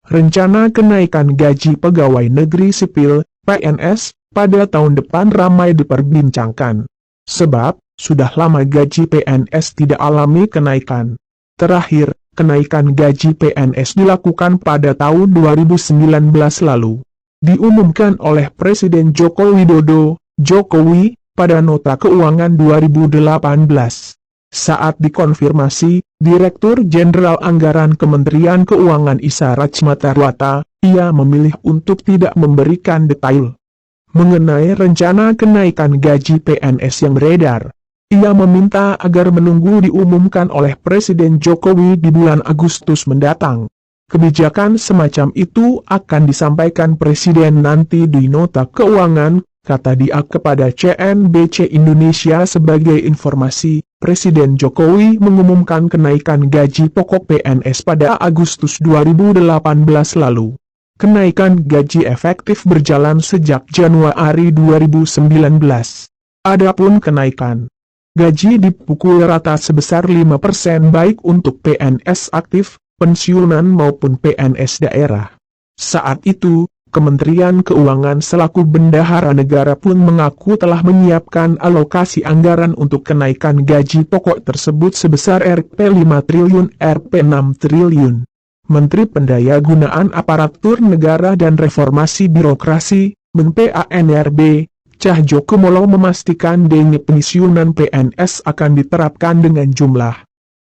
Rencana kenaikan gaji pegawai negeri sipil, PNS, pada tahun depan ramai diperbincangkan. Sebab, sudah lama gaji PNS tidak alami kenaikan. Terakhir, kenaikan gaji PNS dilakukan pada tahun 2019 lalu. Diumumkan oleh Presiden Joko Widodo, Jokowi, pada Nota Keuangan 2018. Saat dikonfirmasi, Direktur Jenderal Anggaran Kementerian Keuangan Issa Rachmatarwata, ia memilih untuk tidak memberikan detail mengenai rencana kenaikan gaji PNS yang beredar. Ia meminta agar menunggu diumumkan oleh Presiden Jokowi di bulan Agustus mendatang. Kebijakan semacam itu akan disampaikan Presiden nanti di Nota Keuangan, kata dia kepada CNBC Indonesia. Sebagai informasi, Presiden Jokowi mengumumkan kenaikan gaji pokok PNS pada Agustus 2018 lalu. Kenaikan gaji efektif berjalan sejak Januari 2019. Adapun kenaikan gaji dipukul rata sebesar 5% baik untuk PNS aktif, pensiunan maupun PNS daerah. Saat itu, Kementerian Keuangan selaku bendahara negara pun mengaku telah menyiapkan alokasi anggaran untuk kenaikan gaji pokok tersebut sebesar Rp5 triliun Rp6 triliun. Menteri Pendayagunaan Aparatur Negara dan Reformasi Birokrasi, Men-PANRB, Cahyokumolo memastikan dana pensiunan PNS akan diterapkan dengan jumlah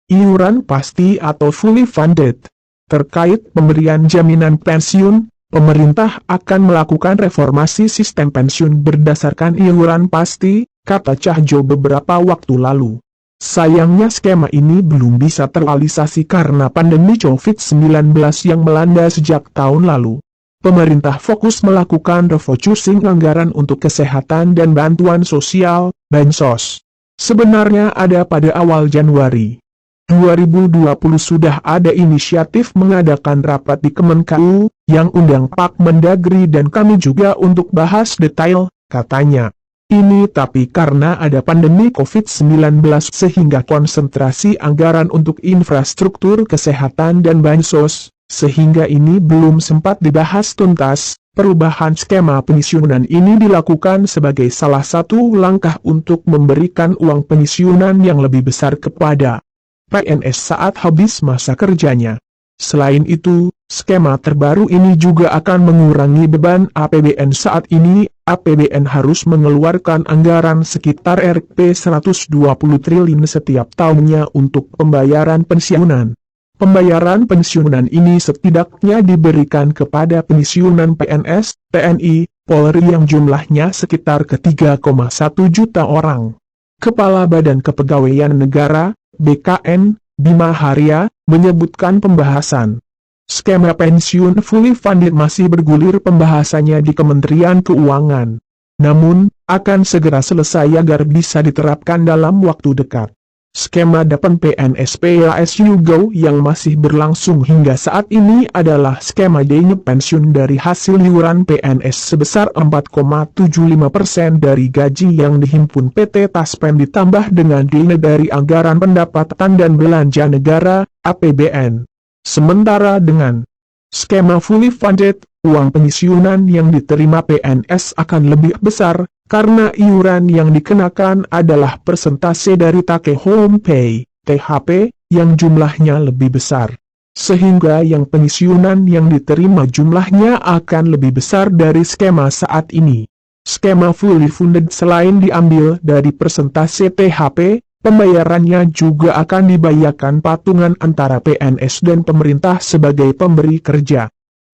iuran pasti atau fully funded. Terkait pemberian jaminan pensiun, pemerintah akan melakukan reformasi sistem pensiun berdasarkan iuran pasti, kata Cahyo beberapa waktu lalu. Sayangnya skema ini belum bisa terrealisasi karena pandemi COVID-19 yang melanda sejak tahun lalu. Pemerintah fokus melakukan refocusing anggaran untuk kesehatan dan bantuan sosial, Bansos. Sebenarnya ada pada awal Januari 2020 sudah ada inisiatif mengadakan rapat di Kemenkeu, yang undang Pak Mendagri dan kami juga untuk bahas detail, katanya. Ini tapi karena ada pandemi COVID-19 sehingga konsentrasi anggaran untuk infrastruktur kesehatan dan bansos, sehingga ini belum sempat dibahas tuntas. Perubahan skema pensiunan ini dilakukan sebagai salah satu langkah untuk memberikan uang pensiunan yang lebih besar kepada PNS saat habis masa kerjanya. Selain itu, skema terbaru ini juga akan mengurangi beban APBN. Saat ini, APBN harus mengeluarkan anggaran sekitar Rp120 triliun setiap tahunnya untuk pembayaran pensiunan. Pembayaran pensiunan ini setidaknya diberikan kepada pensiunan PNS, TNI, Polri yang jumlahnya sekitar ke-3,1 juta orang. Kepala Badan Kepegawaian Negara, BKN, Bima Arya, menyebutkan pembahasan skema pensiun fully funded masih bergulir pembahasannya di Kementerian Keuangan. Namun, akan segera selesai agar bisa diterapkan dalam waktu dekat. Skema Dapen PNS PASU Go yang masih berlangsung hingga saat ini adalah skema dana pensiun dari hasil iuran PNS sebesar 4,75% dari gaji yang dihimpun PT Taspen ditambah dengan dana dari Anggaran Pendapatan dan Belanja Negara, APBN. Sementara dengan skema fully funded, uang pensiunan yang diterima PNS akan lebih besar, karena iuran yang dikenakan adalah persentase dari take home pay, THP, yang jumlahnya lebih besar. Sehingga yang pensiunan yang diterima jumlahnya akan lebih besar dari skema saat ini. Skema fully funded selain diambil dari persentase THP, pembayarannya juga akan dibayarkan patungan antara PNS dan pemerintah sebagai pemberi kerja.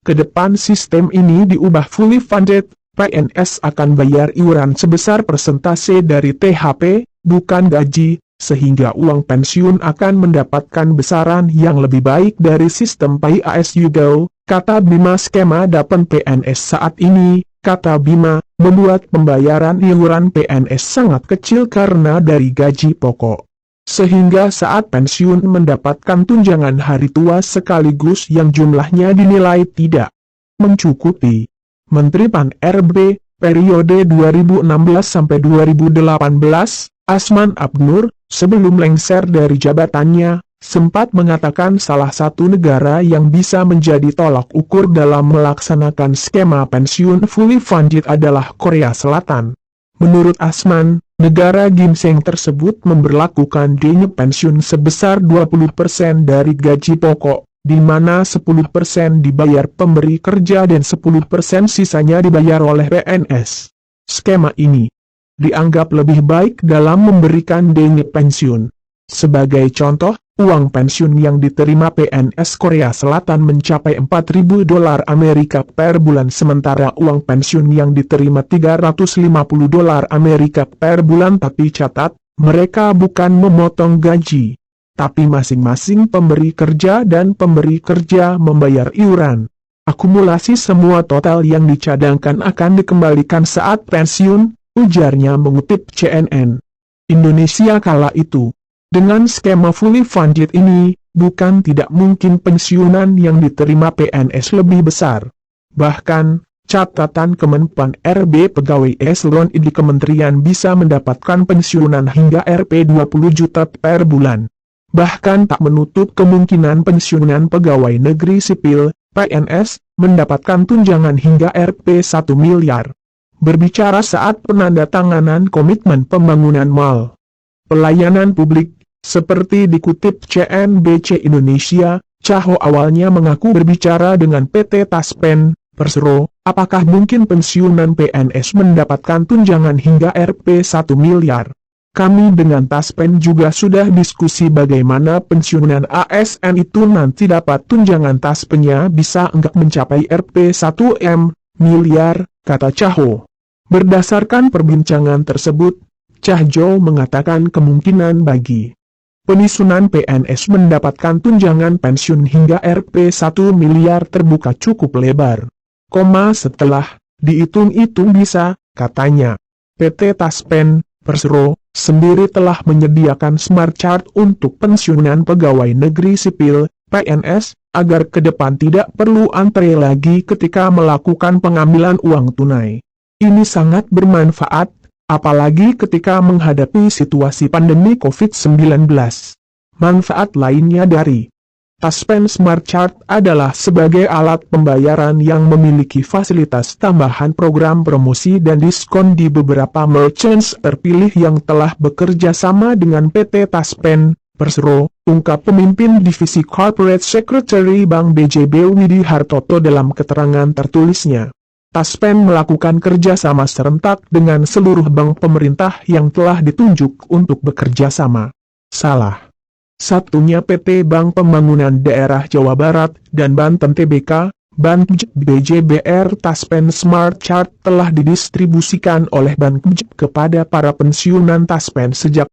Kedepan sistem ini diubah fully funded, PNS akan bayar iuran sebesar persentase dari THP, bukan gaji, sehingga uang pensiun akan mendapatkan besaran yang lebih baik dari sistem PASU Go, kata Bima. Skema Dapen PNS saat ini, kata Bima, membuat pembayaran iuran PNS sangat kecil karena dari gaji pokok. Sehingga saat pensiun mendapatkan tunjangan hari tua sekaligus yang jumlahnya dinilai tidak mencukupi. Menteri PAN-RB, periode 2016-2018, Asman Abnur, sebelum lengser dari jabatannya, sempat mengatakan salah satu negara yang bisa menjadi tolak ukur dalam melaksanakan skema pensiun fully funded adalah Korea Selatan. Menurut Asman, negara ginseng tersebut memberlakukan dana pensiun sebesar 20% dari gaji pokok, di mana 10% dibayar pemberi kerja dan 10% sisanya dibayar oleh PNS. Skema ini dianggap lebih baik dalam memberikan dana pensiun. Sebagai contoh, uang pensiun yang diterima PNS Korea Selatan mencapai $4.000 Amerika per bulan, sementara uang pensiun yang diterima $350 Amerika per bulan. Tapi catat, mereka bukan memotong gaji, tapi masing-masing pemberi kerja dan pemberi kerja membayar iuran. Akumulasi semua total yang dicadangkan akan dikembalikan saat pensiun, ujarnya mengutip CNN Indonesia kala itu. Dengan skema fully funded ini, bukan tidak mungkin pensiunan yang diterima PNS lebih besar. Bahkan, catatan Kemenpan RB pegawai eselon I di kementerian bisa mendapatkan pensiunan hingga Rp 20 juta per bulan. Bahkan tak menutup kemungkinan pensiunan pegawai negeri sipil, PNS, mendapatkan tunjangan hingga Rp 1 miliar. Berbicara saat penandatanganan komitmen pembangunan mal pelayanan publik, seperti dikutip CNBC Indonesia, Cahyo awalnya mengaku berbicara dengan PT Taspen, Persero, apakah mungkin pensiunan PNS mendapatkan tunjangan hingga Rp 1 miliar. Kami dengan Taspen juga sudah diskusi bagaimana pensiunan ASN itu nanti dapat tunjangan Taspennya bisa enggak mencapai Rp 1 miliar, kata Cahyo. Berdasarkan perbincangan tersebut, Cahyo mengatakan kemungkinan bagi pensiunan PNS mendapatkan tunjangan pensiun hingga Rp 1 miliar terbuka cukup lebar. Setelah dihitung-hitung bisa, katanya, PT Taspen, Persero, sendiri telah menyediakan smart chart untuk pensiunan pegawai negeri sipil, PNS, agar ke depan tidak perlu antre lagi ketika melakukan pengambilan uang tunai. Ini sangat bermanfaat, apalagi ketika menghadapi situasi pandemi COVID-19. Manfaat lainnya dari Taspen Smart Chart adalah sebagai alat pembayaran yang memiliki fasilitas tambahan program promosi dan diskon di beberapa merchants terpilih yang telah bekerja sama dengan PT Taspen, Persero, ungkap pemimpin Divisi Corporate Secretary Bank BJB Widi Hartoto dalam keterangan tertulisnya. Taspen melakukan kerjasama serentak dengan seluruh bank pemerintah yang telah ditunjuk untuk bekerja sama. Salah satunya PT Bank Pembangunan Daerah Jawa Barat dan Banten Tbk, Bank BJBR. Taspen Smart Chart telah didistribusikan oleh Bank kepada para pensiunan Taspen sejak